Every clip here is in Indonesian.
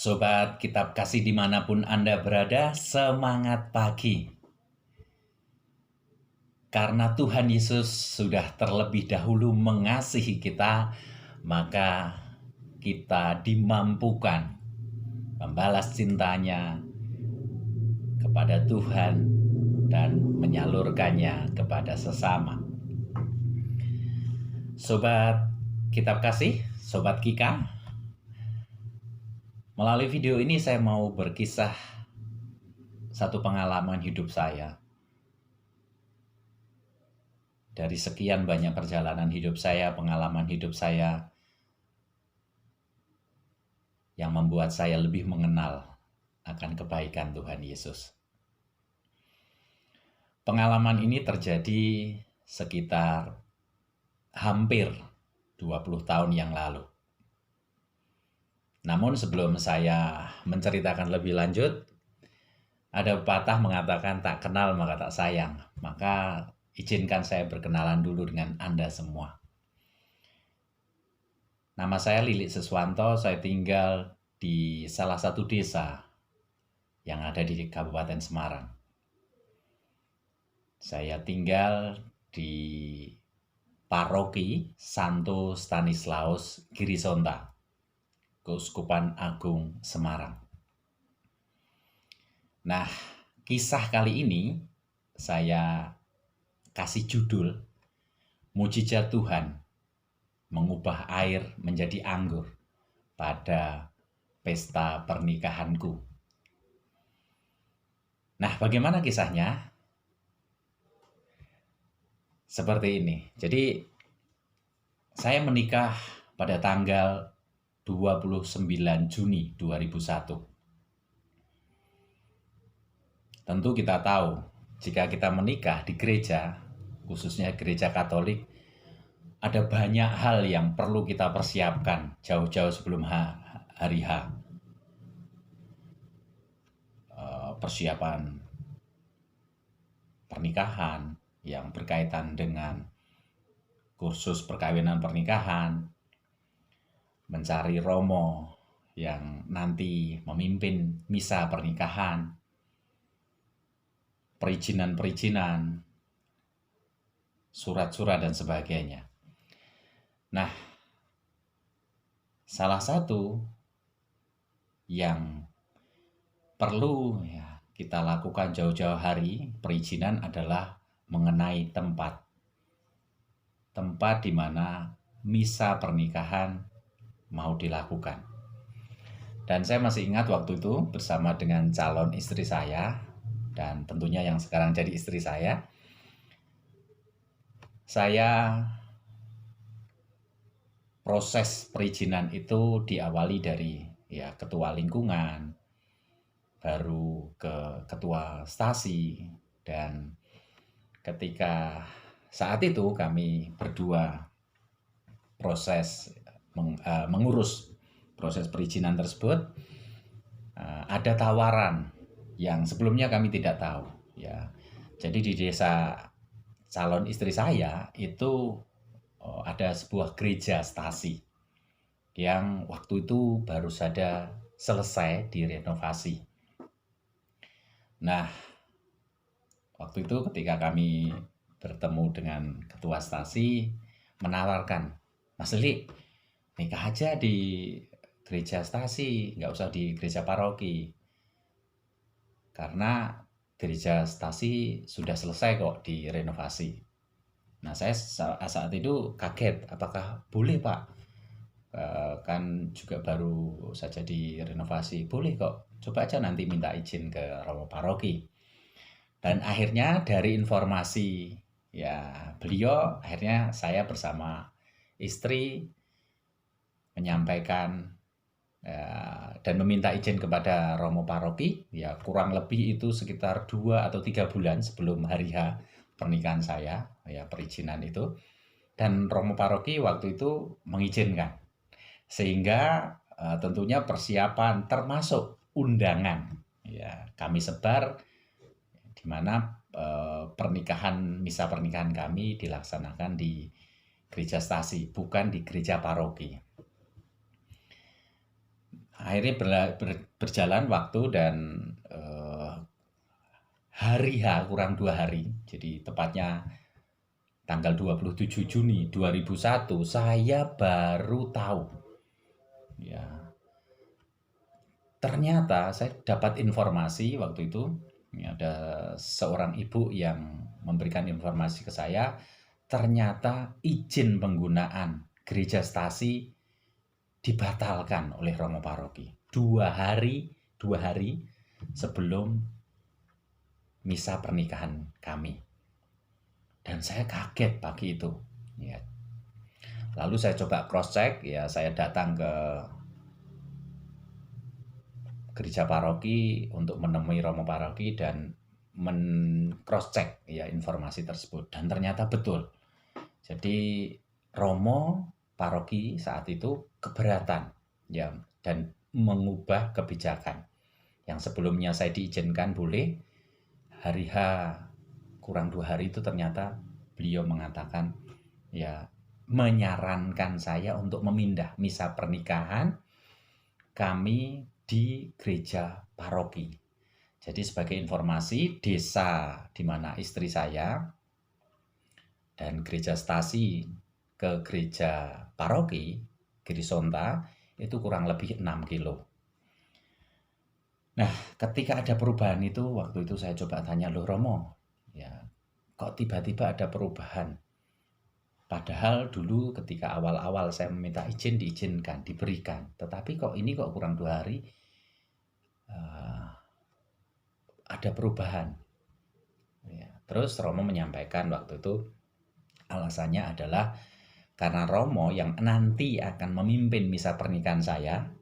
Sobat Kitab Kasih dimanapun Anda berada, semangat pagi. Karena Tuhan Yesus sudah terlebih dahulu mengasihi kita, maka kita dimampukan membalas cintanya kepada Tuhan dan menyalurkannya kepada sesama. Sobat Kitab Kasih, Sobat Kika, melalui video ini saya mau berkisah satu pengalaman hidup saya. Dari sekian banyak perjalanan hidup saya, pengalaman hidup saya yang membuat saya lebih mengenal akan kebaikan Tuhan Yesus. Pengalaman ini terjadi sekitar hampir 20 tahun yang lalu. Namun sebelum saya menceritakan lebih lanjut, ada pepatah mengatakan tak kenal maka tak sayang. Maka izinkan saya berkenalan dulu dengan Anda semua. Nama saya Lilik Seswanto, saya tinggal di salah satu desa yang ada di Kabupaten Semarang. Saya tinggal di Paroki Santo Stanislaus Girisonta, Keuskupan Agung Semarang. Nah, kisah kali ini saya kasih judul Mujizat Tuhan mengubah air menjadi anggur pada pesta pernikahanku. Nah, bagaimana kisahnya? Seperti ini. Jadi, saya menikah pada tanggal 29 Juni 2001. Tentu kita tahu, jika kita menikah di gereja, khususnya gereja Katolik, ada banyak hal yang perlu kita persiapkan jauh-jauh sebelum hari H. Persiapan pernikahan yang berkaitan dengan kursus perkawinan pernikahan, mencari romo yang nanti memimpin misa pernikahan, perizinan-perizinan, surat-surat dan sebagainya. Nah, salah satu yang perlu kita lakukan jauh-jauh hari perizinan adalah mengenai tempat di mana misa pernikahan mau dilakukan. Dan saya masih ingat waktu itu bersama dengan calon istri saya, dan tentunya yang sekarang jadi istri saya proses perizinan itu diawali dari ketua lingkungan, baru ke ketua stasi, dan ketika saat itu kami berdua mengurus proses perizinan tersebut, ada tawaran yang sebelumnya kami tidak tahu. Jadi di desa calon istri saya itu ada sebuah gereja stasi yang waktu itu baru saja selesai direnovasi. Nah, waktu itu ketika kami bertemu dengan ketua stasi, menawarkan, Mas Lili, nikah aja di gereja stasi, nggak usah di gereja paroki. Karena gereja stasi sudah selesai kok direnovasi. Nah, saya saat itu kaget, apakah boleh Pak? Kan juga baru saja direnovasi. Boleh kok, coba aja nanti minta izin ke romo paroki. Dan akhirnya dari informasi beliau, akhirnya saya bersama istri menyampaikan dan meminta izin kepada romo paroki, kurang lebih itu sekitar 2 atau 3 bulan sebelum hari H pernikahan saya, perizinan itu. Dan romo paroki waktu itu mengizinkan. Sehingga tentunya persiapan termasuk undangan kami sebar, di mana misa pernikahan kami dilaksanakan di gereja stasi, bukan di gereja paroki. akhirnya berjalan waktu dan hari H kurang 2 hari, jadi tepatnya tanggal 27 Juni 2001 saya baru tahu, ya, ternyata saya dapat informasi waktu itu, ya, ada seorang ibu yang memberikan informasi ke saya, ternyata izin penggunaan gereja Stasi dibatalkan oleh Romo Paroki 2 hari sebelum misa pernikahan kami. Dan saya kaget pagi itu, ya. Lalu saya coba cross check, ya, saya datang ke gereja paroki untuk menemui Romo Paroki dan cross check, ya, informasi tersebut, dan ternyata betul. Jadi Romo Paroki saat itu keberatan, ya, dan mengubah kebijakan yang sebelumnya saya diizinkan boleh, hari H kurang 2 hari itu ternyata beliau mengatakan, ya, menyarankan saya untuk memindah misa pernikahan kami di gereja paroki. Jadi sebagai informasi, desa di mana istri saya dan gereja Stasi ke gereja paroki Girisonta itu kurang lebih 6 kilo. Nah, ketika ada perubahan itu, waktu itu saya coba tanya, loh Romo, ya, kok tiba-tiba ada perubahan? Padahal dulu ketika awal-awal saya meminta izin, diizinkan, diberikan. Tetapi kok ini kok kurang 2 hari ada perubahan. Ya, terus Romo menyampaikan waktu itu alasannya adalah karena Romo yang nanti akan memimpin misa pernikahan saya,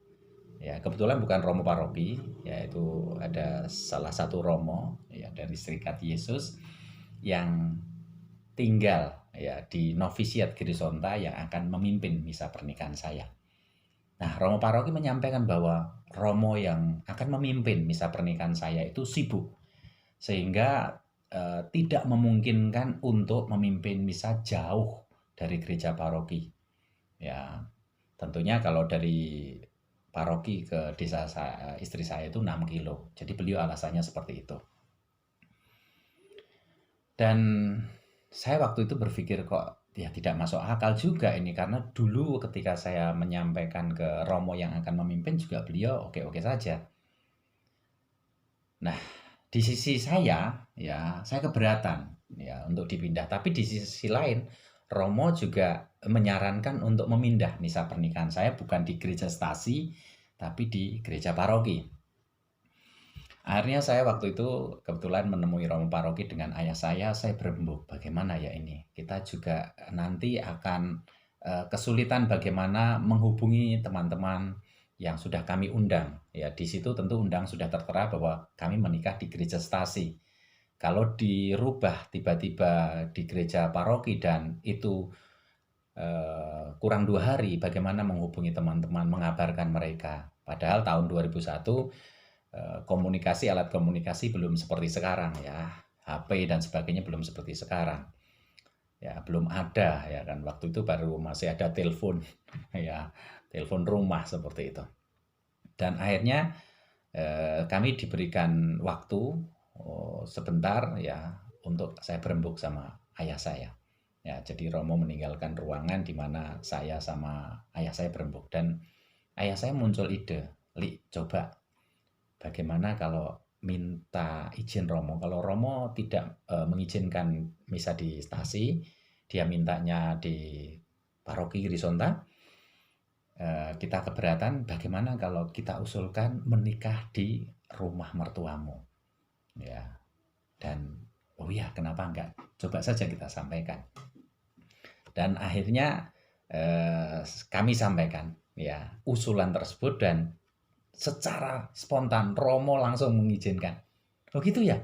ya, kebetulan bukan Romo paroki, yaitu ada salah satu Romo, ya, dari Serikat Yesus yang tinggal, ya, di novisiat Girisonta yang akan memimpin misa pernikahan saya. Nah, Romo paroki menyampaikan bahwa Romo yang akan memimpin misa pernikahan saya itu sibuk, sehingga tidak memungkinkan untuk memimpin misa jauh dari gereja paroki. Ya, tentunya kalau dari paroki ke desa istri saya itu 6 kilo. Jadi beliau alasannya seperti itu. Dan saya waktu itu berpikir kok ya tidak masuk akal juga ini, karena dulu ketika saya menyampaikan ke Romo yang akan memimpin juga beliau oke-oke saja. Nah, di sisi saya, ya, saya keberatan, ya, untuk dipindah. Tapi di sisi lain, Romo juga menyarankan untuk memindah misa pernikahan saya bukan di gereja Stasi, tapi di gereja paroki. Akhirnya saya waktu itu kebetulan menemui Romo Paroki dengan ayah saya berembuk, bagaimana ya ini? Kita juga nanti akan kesulitan bagaimana menghubungi teman-teman yang sudah kami undang. Ya, di situ tentu undang sudah tertera bahwa kami menikah di gereja Stasi. Kalau dirubah tiba-tiba di gereja paroki dan itu kurang 2 hari, bagaimana menghubungi teman-teman, mengabarkan mereka? Padahal tahun 2001 komunikasi, alat komunikasi belum seperti sekarang, ya, HP dan sebagainya belum seperti sekarang, ya, belum ada, ya kan, waktu itu baru masih ada telepon, ya, telepon rumah seperti itu. Dan akhirnya kami diberikan waktu sebentar, ya, untuk saya berembuk sama ayah saya. Ya, jadi Romo meninggalkan ruangan di mana saya sama ayah saya berembuk, dan ayah saya muncul ide, Li, coba bagaimana kalau minta izin Romo, kalau Romo tidak mengizinkan misa di Stasi, dia mintanya di paroki Girisonta, kita keberatan, bagaimana kalau kita usulkan menikah di rumah mertuamu, ya. Dan oh ya, kenapa enggak, coba saja kita sampaikan. Dan akhirnya kami sampaikan, ya, usulan tersebut, dan secara spontan Romo langsung mengizinkan. Oh gitu ya?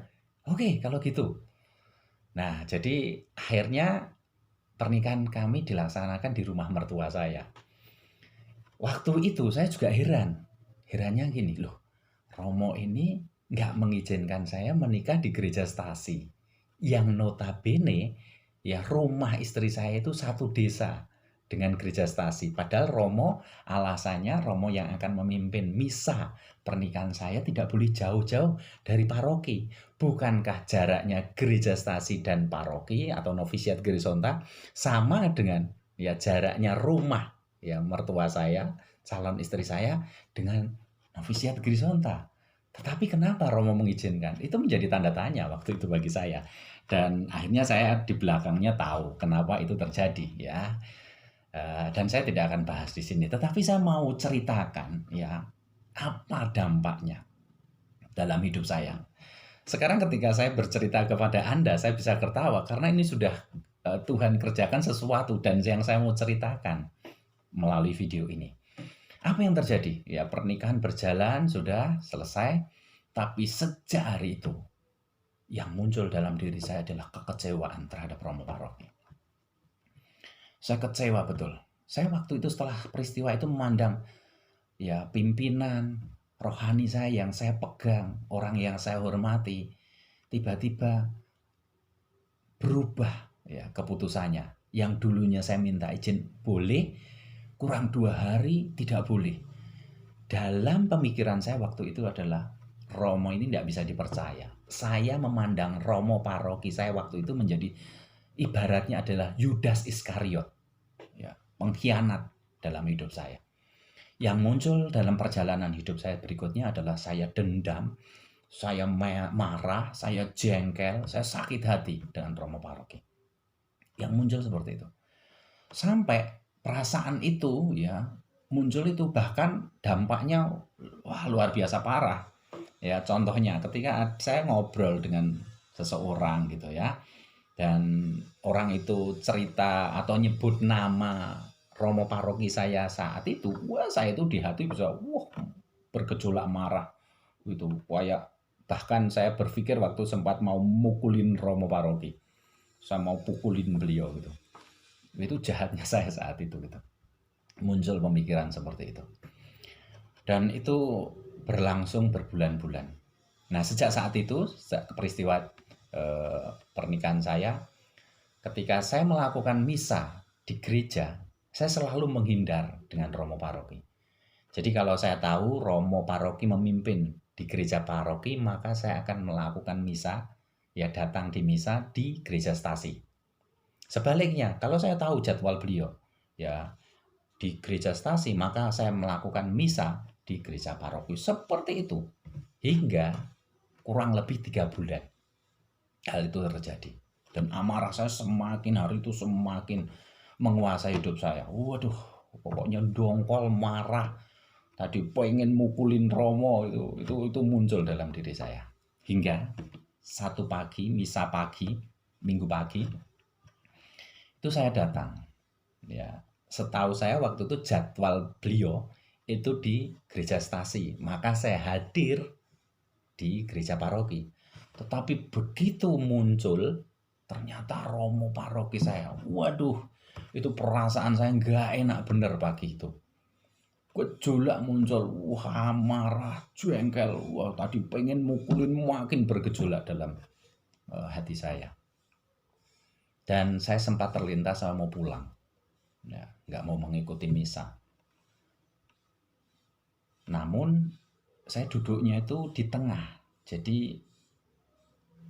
Oke, kalau gitu. Nah, jadi akhirnya pernikahan kami dilaksanakan di rumah mertua saya. Waktu itu saya juga heran. Herannya gini, loh, Romo ini nggak mengizinkan saya menikah di gereja Stasi, yang notabene, ya, rumah istri saya itu satu desa dengan gereja stasi. Padahal Romo alasannya Romo yang akan memimpin misa pernikahan saya tidak boleh jauh-jauh dari paroki. Bukankah jaraknya gereja stasi dan paroki atau novisiat Gerisonta sama dengan ya jaraknya rumah ya mertua saya, calon istri saya dengan novisiat Gerisonta. Tetapi kenapa Romo mengizinkan? Itu menjadi tanda tanya waktu itu bagi saya. Dan akhirnya saya di belakangnya tahu kenapa itu terjadi ya. Dan saya tidak akan bahas di sini, tetapi saya mau ceritakan ya apa dampaknya dalam hidup saya. Sekarang ketika saya bercerita kepada Anda, saya bisa tertawa karena ini sudah Tuhan kerjakan sesuatu dan yang saya mau ceritakan melalui video ini. Apa yang terjadi? Ya pernikahan berjalan sudah selesai, tapi sejak hari itu yang muncul dalam diri saya adalah kekecewaan terhadap Romo Paroki. Saya kecewa betul. Saya waktu itu setelah peristiwa itu memandang ya pimpinan rohani saya yang saya pegang, orang yang saya hormati, tiba-tiba berubah ya keputusannya. Yang dulunya saya minta izin boleh, kurang 2 hari tidak boleh. Dalam pemikiran saya waktu itu adalah Romo ini tidak bisa dipercaya. Saya memandang Romo paroki saya waktu itu menjadi ibaratnya adalah Yudas Iskariot, ya, pengkhianat dalam hidup saya. Yang muncul dalam perjalanan hidup saya berikutnya adalah saya dendam, saya marah, saya jengkel, saya sakit hati dengan Romo paroki. Yang muncul seperti itu. Sampai perasaan itu ya muncul itu bahkan dampaknya wah luar biasa parah. Ya contohnya ketika saya ngobrol dengan seseorang gitu ya. Dan orang itu cerita atau nyebut nama Romo paroki saya saat itu, wah saya itu di hati bisa bergejolak marah gitu. Kayak bahkan saya berpikir waktu sempat mau mukulin Romo paroki. Saya mau pukulin beliau gitu. Itu jahatnya saya saat itu gitu. Muncul pemikiran seperti itu. Dan itu berlangsung berbulan-bulan. Nah, sejak saat itu, sejak peristiwa pernikahan saya, ketika saya melakukan misa di gereja, saya selalu menghindar dengan Romo paroki. Jadi kalau saya tahu Romo paroki memimpin di gereja paroki, maka saya akan melakukan misa, ya datang di misa di gereja stasi. Sebaliknya, kalau saya tahu jadwal beliau, ya di gereja stasi, maka saya melakukan misa di gereja paroki. Seperti itu. Hingga kurang lebih 3 bulan hal itu terjadi. Dan amarah saya semakin hari itu semakin menguasai hidup saya. Waduh, pokoknya dongkol, marah. Tadi pengen mukulin Romo itu muncul dalam diri saya. Hingga satu pagi, misa pagi, minggu pagi, itu saya datang. Ya, setahu saya waktu itu jadwal beliau itu di gereja stasi, maka saya hadir di gereja paroki. Tetapi begitu muncul, ternyata Romo paroki saya, waduh, itu perasaan saya nggak enak bener pagi itu. Gejolak muncul, wah marah, jengkel, wah tadi pengen mukulin, makin bergejolak dalam hati saya. Dan saya sempat terlintas saya mau pulang, ya, nggak mau mengikuti misa. Namun saya duduknya itu di tengah, jadi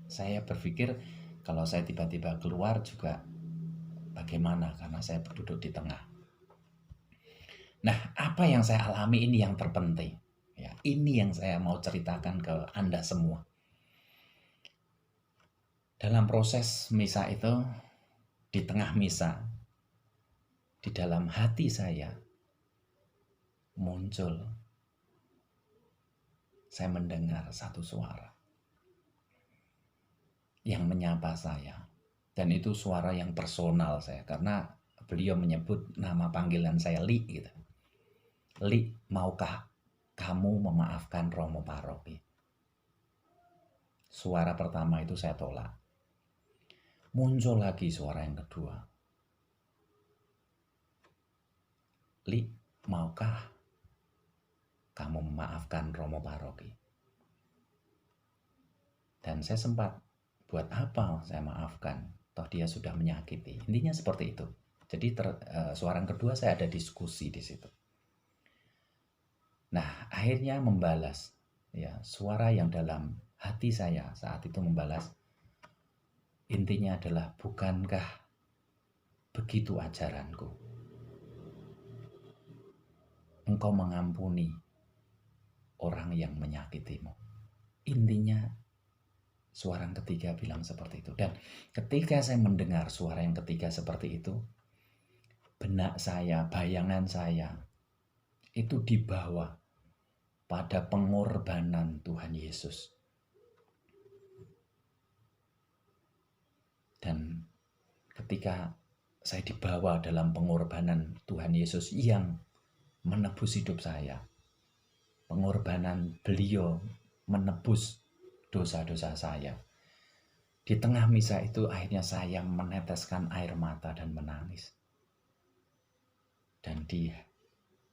saya berpikir kalau saya tiba-tiba keluar juga bagaimana karena saya duduk di tengah. Nah, apa yang saya alami ini yang terpenting. Ya, ini yang saya mau ceritakan ke Anda semua. Dalam proses misa itu, di tengah misa, di dalam hati saya muncul, saya mendengar satu suara yang menyapa saya. Dan itu suara yang personal saya, karena beliau menyebut nama panggilan saya Li gitu. Li, maukah kamu memaafkan Romo paroki? Suara pertama itu saya tolak. Muncul lagi suara yang kedua. Li, maukah kamu memaafkan Romo paroki? Dan saya sempat, buat apa saya maafkan? Toh dia sudah menyakiti. Intinya seperti itu. Jadi suara yang kedua saya ada diskusi di situ. Nah, akhirnya membalas, ya, suara yang dalam hati saya saat itu membalas, intinya adalah, bukankah begitu ajaranku? Engkau mengampuni orang yang menyakitimu. Intinya suara yang ketiga bilang seperti itu. Dan ketika saya mendengar suara yang ketiga seperti itu, benak saya, bayangan saya itu dibawa pada pengorbanan Tuhan Yesus. Dan ketika saya dibawa dalam pengorbanan Tuhan Yesus yang menebus hidup saya, pengorbanan beliau menebus dosa-dosa saya, di tengah misa itu akhirnya saya meneteskan air mata dan menangis. Dan di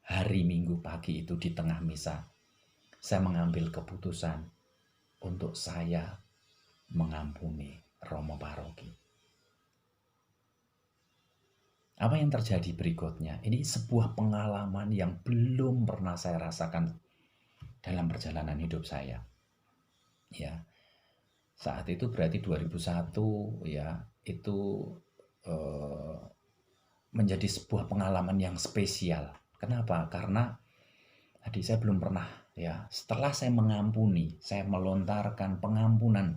hari Minggu pagi itu di tengah misa, saya mengambil keputusan untuk saya mengampuni Romo Paroki. Apa yang terjadi berikutnya? Ini sebuah pengalaman yang belum pernah saya rasakan dalam perjalanan hidup saya. Ya, saat itu berarti 2001, ya, itu menjadi sebuah pengalaman yang spesial. Kenapa? Karena tadi saya belum pernah, ya, setelah saya mengampuni, saya melontarkan pengampunan,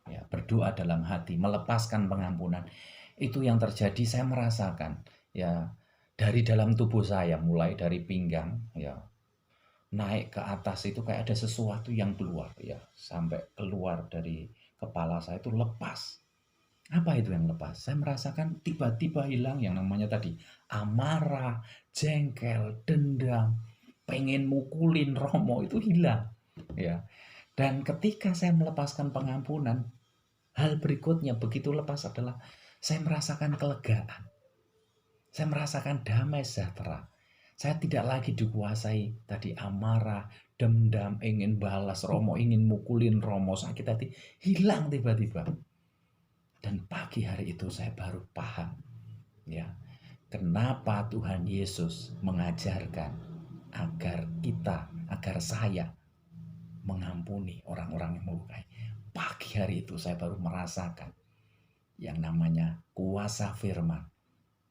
ya, berdoa dalam hati, melepaskan pengampunan, itu yang terjadi, saya merasakan, ya, dari dalam tubuh saya, mulai dari pinggang, ya, naik ke atas itu kayak ada sesuatu yang keluar, ya, sampai keluar dari kepala saya itu lepas. Apa itu yang lepas? Saya merasakan tiba-tiba hilang yang namanya tadi amarah, jengkel, dendam, pengen mukulin Romo, itu hilang, ya. Dan ketika saya melepaskan pengampunan, hal berikutnya begitu lepas adalah saya merasakan kelegaan. Saya merasakan damai sejahtera. Saya tidak lagi dikuasai tadi amarah, dendam, ingin balas Romo, ingin mukulin Romo, sakit hati, hilang tiba-tiba. Dan pagi hari itu saya baru paham, ya, kenapa Tuhan Yesus mengajarkan agar saya mengampuni orang-orang yang melukai. Pagi hari itu saya baru merasakan yang namanya kuasa firman,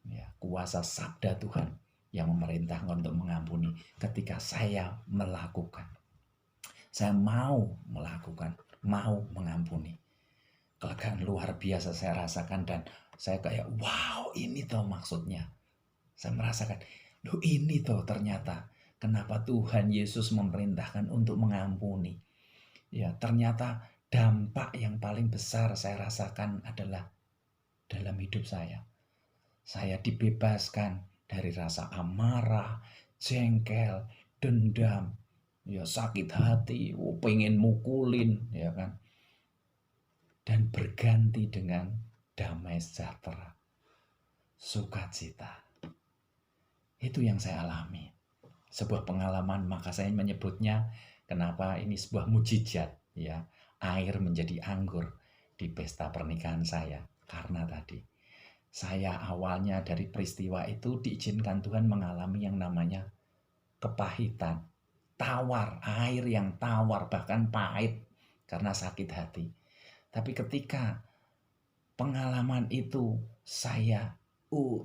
ya, kuasa sabda Tuhan yang memerintahkan untuk mengampuni ketika saya melakukan. Saya mau melakukan, mau mengampuni. Kelegaan luar biasa saya rasakan dan saya kayak, wow, ini toh maksudnya. Saya merasakan, loh, ini toh ternyata kenapa Tuhan Yesus memerintahkan untuk mengampuni. Ya, ternyata dampak yang paling besar saya rasakan adalah dalam hidup saya. Saya dibebaskan dari rasa amarah, jengkel, dendam, ya, sakit hati, pengen mukulin, ya kan. Dan berganti dengan damai sejahtera, sukacita. Itu yang saya alami. Sebuah pengalaman, maka saya menyebutnya kenapa ini sebuah mujizat, ya. Air menjadi anggur di pesta pernikahan saya. Karena tadi saya awalnya dari peristiwa itu diizinkan Tuhan mengalami yang namanya kepahitan, tawar, air yang tawar, bahkan pahit karena sakit hati. Tapi ketika pengalaman itu saya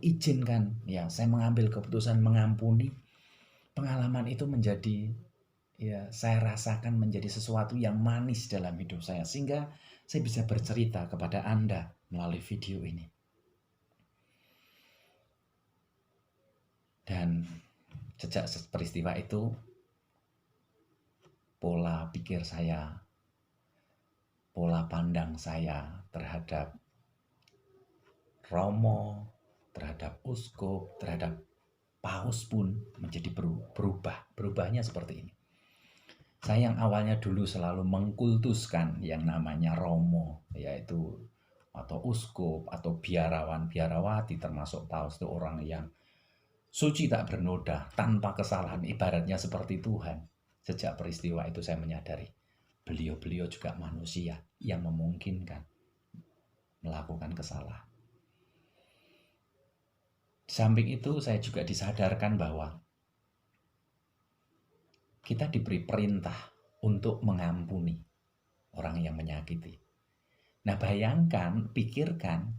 izinkan, ya, saya mengambil keputusan mengampuni, pengalaman itu menjadi, ya, saya rasakan menjadi sesuatu yang manis dalam hidup saya, sehingga saya bisa bercerita kepada Anda melalui video ini. Dan sejak peristiwa itu, pola pikir saya, pola pandang saya terhadap Romo, terhadap uskup, terhadap paus pun menjadi berubah. Berubahnya seperti ini. Saya yang awalnya dulu selalu mengkultuskan yang namanya Romo, yaitu atau uskup atau biarawan, biarawati, termasuk paus, itu orang yang suci tak bernoda, tanpa kesalahan, ibaratnya seperti Tuhan. Sejak peristiwa itu saya menyadari beliau-beliau juga manusia yang memungkinkan melakukan kesalahan. Di samping itu saya juga disadarkan bahwa kita diberi perintah untuk mengampuni orang yang menyakiti. Nah bayangkan, pikirkan,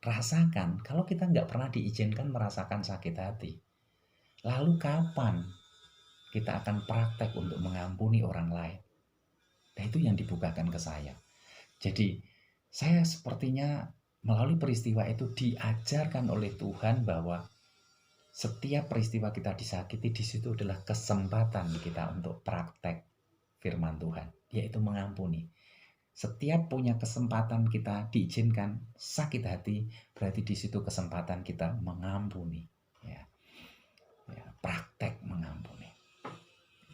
rasakan kalau kita nggak pernah diizinkan merasakan sakit hati. Lalu kapan kita akan praktek untuk mengampuni orang lain? Nah itu yang dibukakan ke saya. Jadi saya sepertinya melalui peristiwa itu diajarkan oleh Tuhan bahwa setiap peristiwa kita disakiti di situ adalah kesempatan kita untuk praktek firman Tuhan, yaitu mengampuni. Setiap punya kesempatan kita diizinkan sakit hati, berarti di situ kesempatan kita mengampuni. Ya, praktek mengampuni.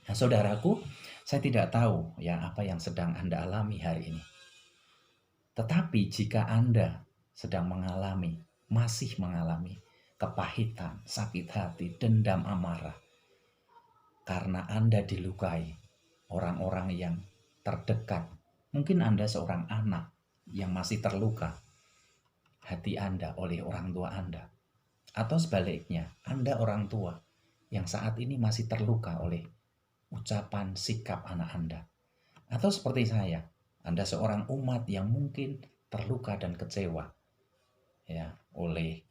Nah, saudaraku, saya tidak tahu ya apa yang sedang Anda alami hari ini. Tetapi jika Anda sedang masih mengalami kepahitan, sakit hati, dendam, amarah, karena Anda dilukai orang-orang yang terdekat. Mungkin Anda seorang anak yang masih terluka hati Anda oleh orang tua Anda. Atau sebaliknya, Anda orang tua yang saat ini masih terluka oleh ucapan sikap anak Anda. Atau seperti saya, Anda seorang umat yang mungkin terluka dan kecewa ya oleh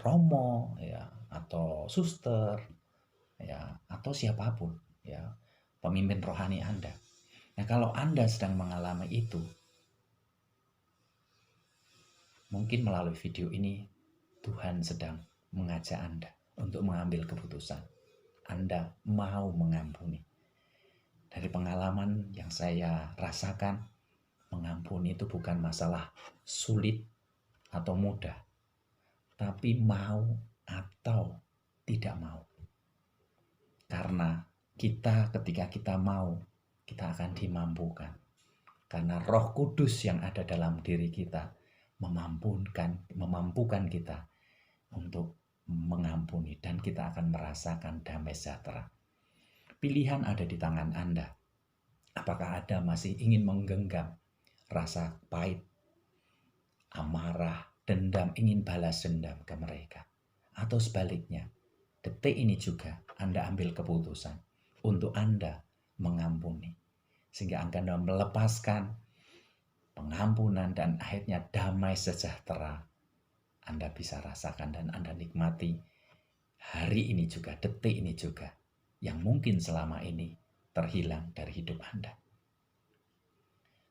romo ya atau suster ya atau siapapun ya pemimpin rohani Anda. Nah, kalau Anda sedang mengalami itu, mungkin melalui video ini Tuhan sedang mengajak Anda untuk mengambil keputusan. Anda mau mengampuni. Dari pengalaman yang saya rasakan, mengampuni itu bukan masalah sulit atau mudah, tapi mau atau tidak mau. Karena ketika kita mau, kita akan dimampukan. Karena Roh Kudus yang ada dalam diri kita memampukan kita untuk mengampuni, dan kita akan merasakan damai sejahtera. Pilihan ada di tangan Anda. Apakah Anda masih ingin menggenggam rasa pahit, amarah, dendam, ingin balas dendam ke mereka? Atau sebaliknya, detik ini juga Anda ambil keputusan untuk Anda mengampuni, sehingga Anda melepaskan pengampunan dan akhirnya damai sejahtera Anda bisa rasakan dan Anda nikmati hari ini juga, detik ini juga, yang mungkin selama ini terhilang dari hidup Anda.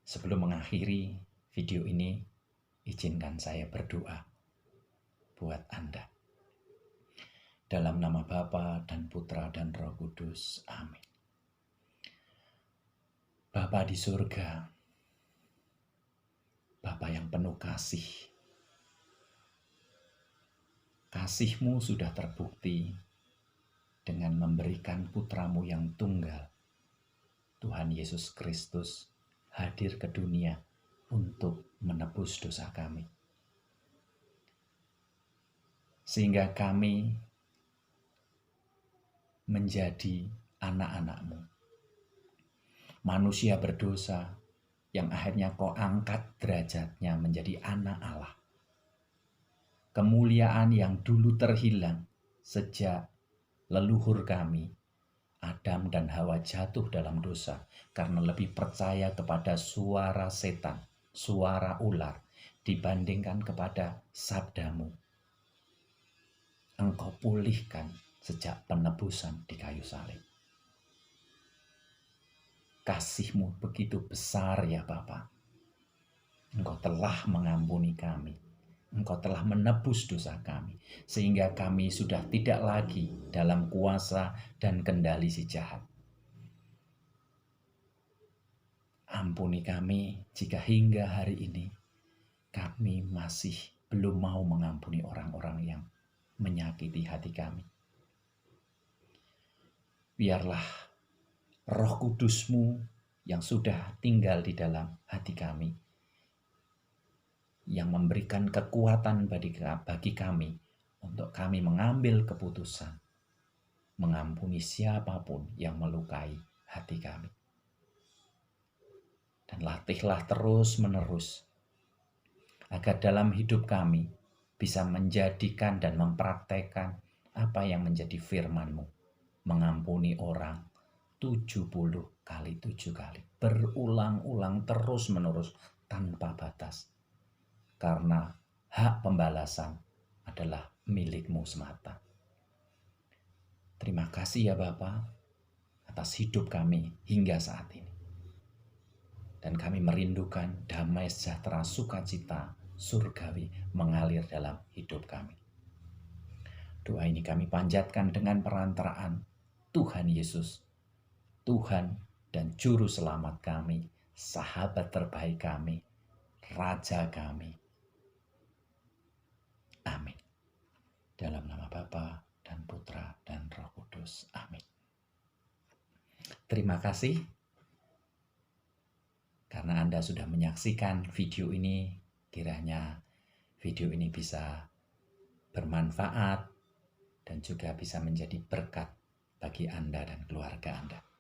Sebelum mengakhiri video ini, izinkan saya berdoa buat Anda. Dalam nama Bapa dan Putra dan Roh Kudus. Amin. Bapa di surga, Bapa yang penuh kasih. Kasih-Mu sudah terbukti dengan memberikan Putra-Mu yang tunggal, Tuhan Yesus Kristus, hadir ke dunia untuk menebus dosa kami. Sehingga kami menjadi anak-anak-Mu. Manusia berdosa yang akhirnya Kau angkat derajatnya menjadi anak Allah. Kemuliaan yang dulu terhilang sejak leluhur kami, Adam dan Hawa, jatuh dalam dosa karena lebih percaya kepada suara setan, suara ular, dibandingkan kepada sabda-Mu. Engkau pulihkan sejak penebusan di kayu salib. Kasih-Mu begitu besar ya Bapa. Engkau telah mengampuni kami. Engkau telah menebus dosa kami. Sehingga kami sudah tidak lagi dalam kuasa dan kendali si jahat. Ampuni kami jika hingga hari ini kami masih belum mau mengampuni orang-orang yang menyakiti hati kami. Biarlah Roh Kudus-Mu yang sudah tinggal di dalam hati kami, yang memberikan kekuatan bagi kami untuk kami mengambil keputusan mengampuni siapapun yang melukai hati kami. Dan latihlah terus-menerus agar dalam hidup kami bisa menjadikan dan mempraktekkan apa yang menjadi firman-Mu. Mengampuni orang 70 kali 7 kali. Berulang-ulang terus-menerus tanpa batas. Karena hak pembalasan adalah milik-Mu semata. Terima kasih ya Bapa atas hidup kami hingga saat ini. Dan kami merindukan damai sejahtera sukacita surgawi mengalir dalam hidup kami. Doa ini kami panjatkan dengan perantaraan Tuhan Yesus, Tuhan dan Juru Selamat kami, sahabat terbaik kami, Raja kami. Amin. Dalam nama Bapa dan Putra dan Roh Kudus. Amin. Terima kasih karena Anda sudah menyaksikan video ini. Kiranya video ini bisa bermanfaat dan juga bisa menjadi berkat bagi Anda dan keluarga Anda.